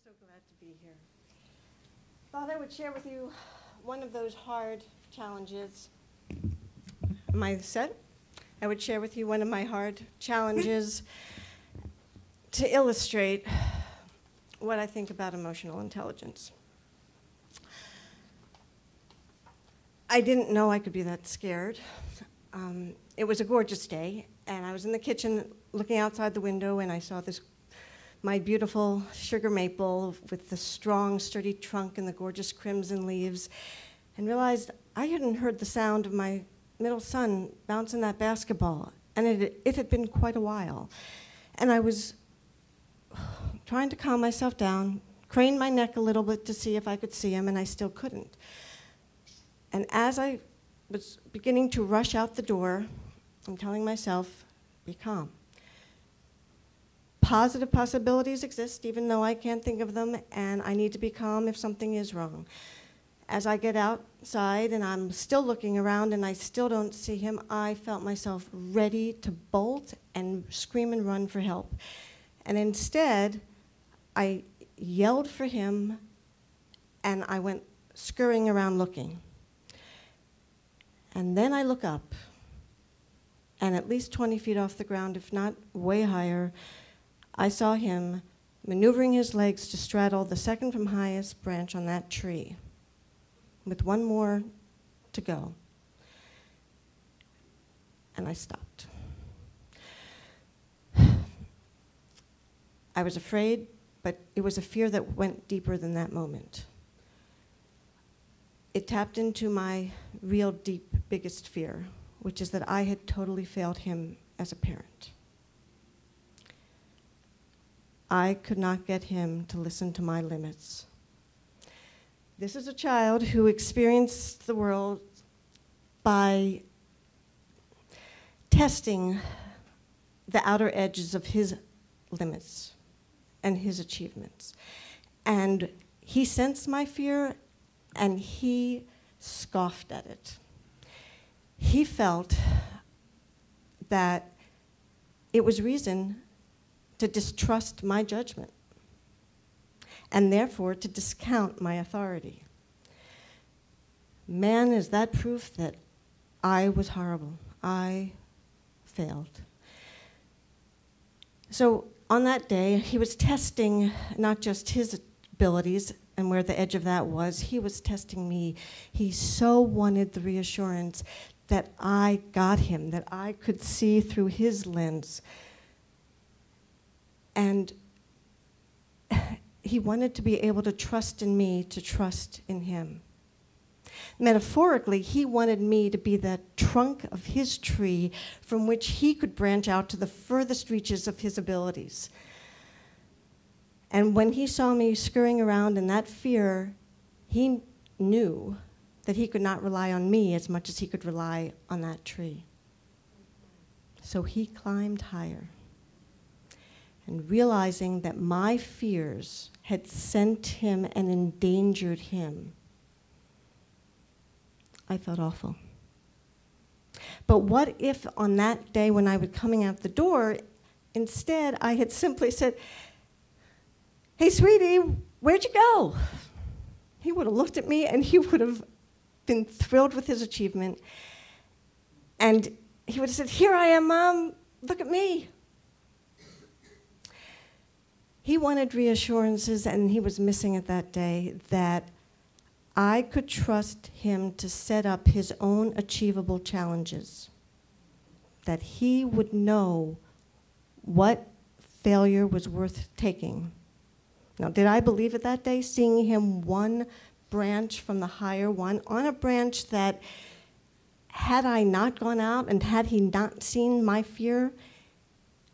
so glad to be here. Thought I would share with you one of those hard challenges. Am I set? I would share with you one of my hard challenges to illustrate what I think about emotional intelligence. I didn't know I could be that scared. It was a gorgeous day, and I was in the kitchen looking outside the window, and I saw my beautiful sugar maple with the strong, sturdy trunk and the gorgeous crimson leaves, and realized I hadn't heard the sound of my middle son bouncing that basketball, and it had been quite a while. And I was trying to calm myself down, crane my neck a little bit to see if I could see him, and I still couldn't. And as I was beginning to rush out the door, I'm telling myself, be calm. Positive possibilities exist, even though I can't think of them, and I need to be calm if something is wrong. As I get outside and I'm still looking around and I still don't see him, I felt myself ready to bolt and scream and run for help. And instead, I yelled for him and I went scurrying around looking. And then I look up, and at least 20 feet off the ground, if not way higher, I saw him maneuvering his legs to straddle the second from highest branch on that tree, with one more to go. And I stopped. I was afraid, but it was a fear that went deeper than that moment. It tapped into my real deep, biggest fear, which is that I had totally failed him as a parent. I could not get him to listen to my limits. This is a child who experienced the world by testing the outer edges of his limits and his achievements. And he sensed my fear, and he scoffed at it. He felt that it was reason to distrust my judgment, and therefore to discount my authority. Man, is that proof that I was horrible. I failed. So on that day, he was testing not just his abilities and where the edge of that was, he was testing me. He so wanted the reassurance that I got him, that I could see through his lens. And he wanted to be able to trust in me, to trust in him. Metaphorically, he wanted me to be the trunk of his tree from which he could branch out to the furthest reaches of his abilities. And when he saw me scurrying around in that fear, he knew that he could not rely on me as much as he could rely on that tree. So he climbed higher. And realizing that my fears had sent him and endangered him, I felt awful. But what if on that day when I was coming out the door, instead I had simply said, "Hey, sweetie, where'd you go?" He would have looked at me and he would have been thrilled with his achievement. And he would have said, "Here I am, Mom, look at me." He wanted reassurances, and he was missing it that day, that I could trust him to set up his own achievable challenges, that he would know what failure was worth taking. Now, did I believe it that day, seeing him one branch from the higher one, on a branch that, had I not gone out and had he not seen my fear,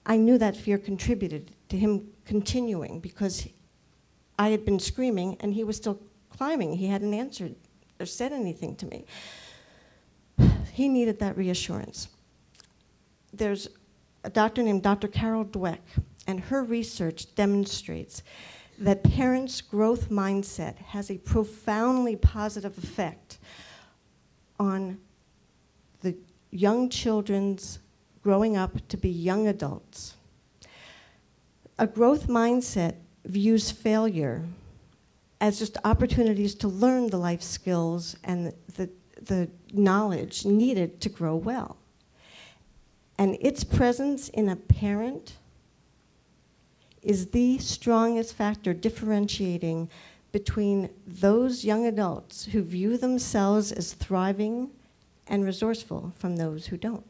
I knew that fear contributed to him continuing, because I had been screaming and he was still climbing. He hadn't answered or said anything to me. He needed that reassurance. There's a doctor named Dr. Carol Dweck, and her research demonstrates that parents' growth mindset has a profoundly positive effect on the young children's growing up to be young adults. A growth mindset views failure as just opportunities to learn the life skills and the knowledge needed to grow well. And its presence in a parent is the strongest factor differentiating between those young adults who view themselves as thriving and resourceful from those who don't.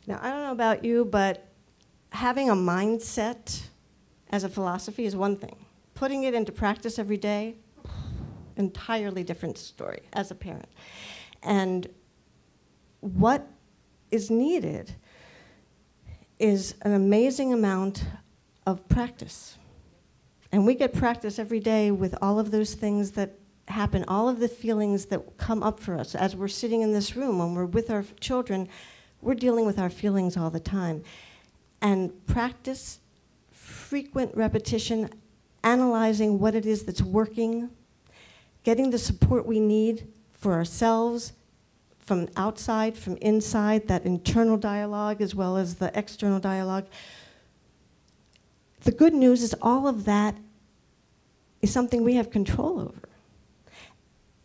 Now, I don't know about you, but having a mindset as a philosophy is one thing. Putting it into practice every day, entirely different story as a parent. And what is needed is an amazing amount of practice. And we get practice every day with all of those things that happen, all of the feelings that come up for us as we're sitting in this room, when we're with our children, we're dealing with our feelings all the time. And practice, frequent repetition, analyzing what it is that's working, getting the support we need for ourselves, from outside, from inside, that internal dialogue as well as the external dialogue. The good news is all of that is something we have control over.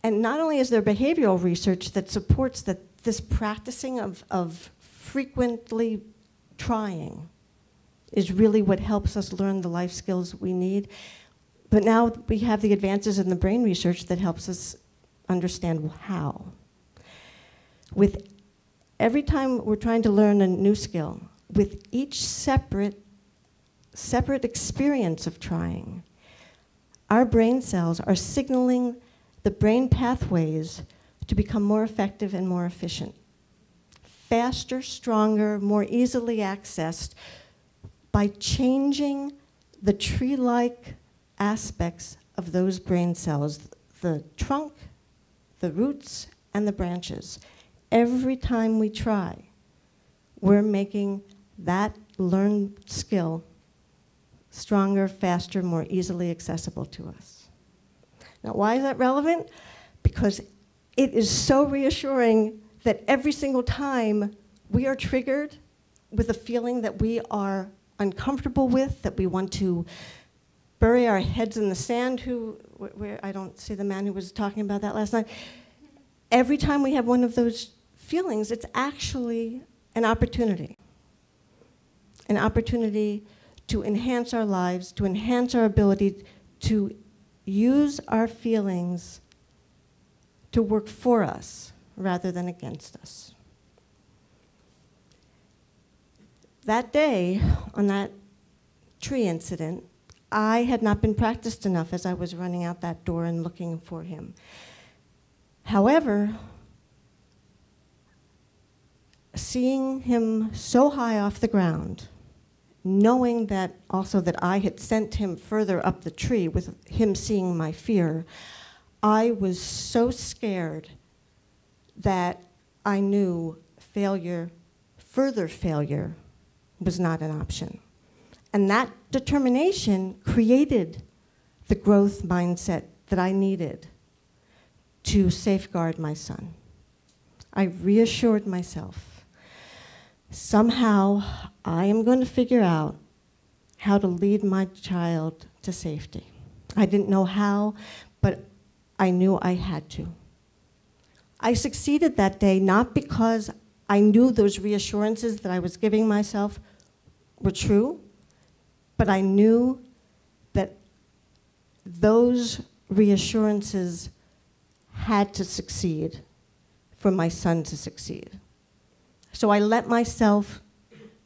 And not only is there behavioral research that supports that this practicing of frequently trying is really what helps us learn the life skills we need, but now we have the advances in the brain research that helps us understand how. With every time we're trying to learn a new skill, with each separate experience of trying, our brain cells are signaling the brain pathways to become more effective and more efficient. Faster, stronger, more easily accessed by changing the tree-like aspects of those brain cells, the trunk, the roots, and the branches. Every time we try, we're making that learned skill stronger, faster, more easily accessible to us. Now, why is that relevant? Because it is so reassuring that every single time we are triggered with a feeling that we are uncomfortable with, that we want to bury our heads in the sand, I don't see the man who was talking about that last night. Every time we have one of those feelings, it's actually an opportunity to enhance our lives, to enhance our ability to use our feelings to work for us rather than against us. That day, on that tree incident, I had not been practiced enough as I was running out that door and looking for him. However, seeing him so high off the ground, knowing that also that I had sent him further up the tree with him seeing my fear, I was so scared that I knew failure, further failure, was not an option. And that determination created the growth mindset that I needed to safeguard my son. I reassured myself, somehow I am going to figure out how to lead my child to safety. I didn't know how, but I knew I had to. I succeeded that day not because I knew those reassurances that I was giving myself were true, but I knew that those reassurances had to succeed for my son to succeed. So I let myself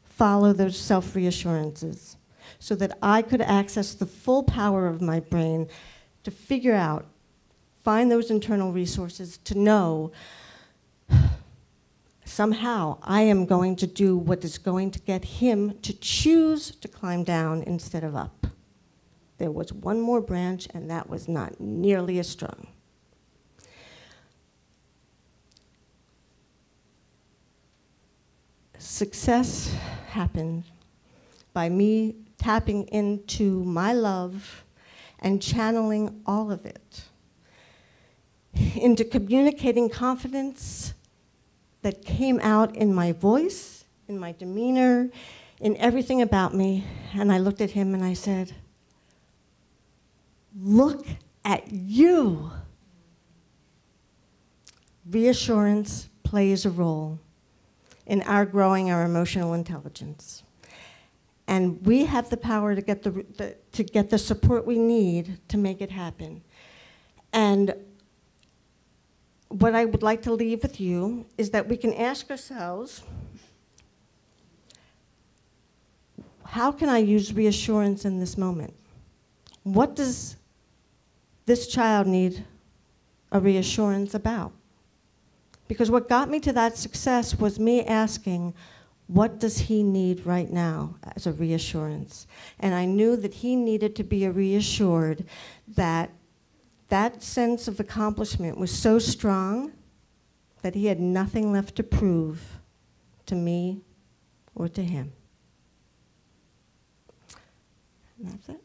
follow those self-reassurances so that I could access the full power of my brain to figure out, find those internal resources to know somehow I am going to do what is going to get him to choose to climb down instead of up. There was one more branch, and that was not nearly as strong. Success happened by me tapping into my love and channeling all of it into communicating confidence that came out in my voice, in my demeanor, in everything about me, and I looked at him and I said, "Look at you." Reassurance plays a role in our growing our emotional intelligence. And we have the power to get the support we need to make it happen. And what I would like to leave with you is that we can ask ourselves, how can I use reassurance in this moment? What does this child need a reassurance about? Because what got me to that success was me asking, what does he need right now as a reassurance? And I knew that he needed to be reassured that that sense of accomplishment was so strong that he had nothing left to prove to me or to him. And that's it.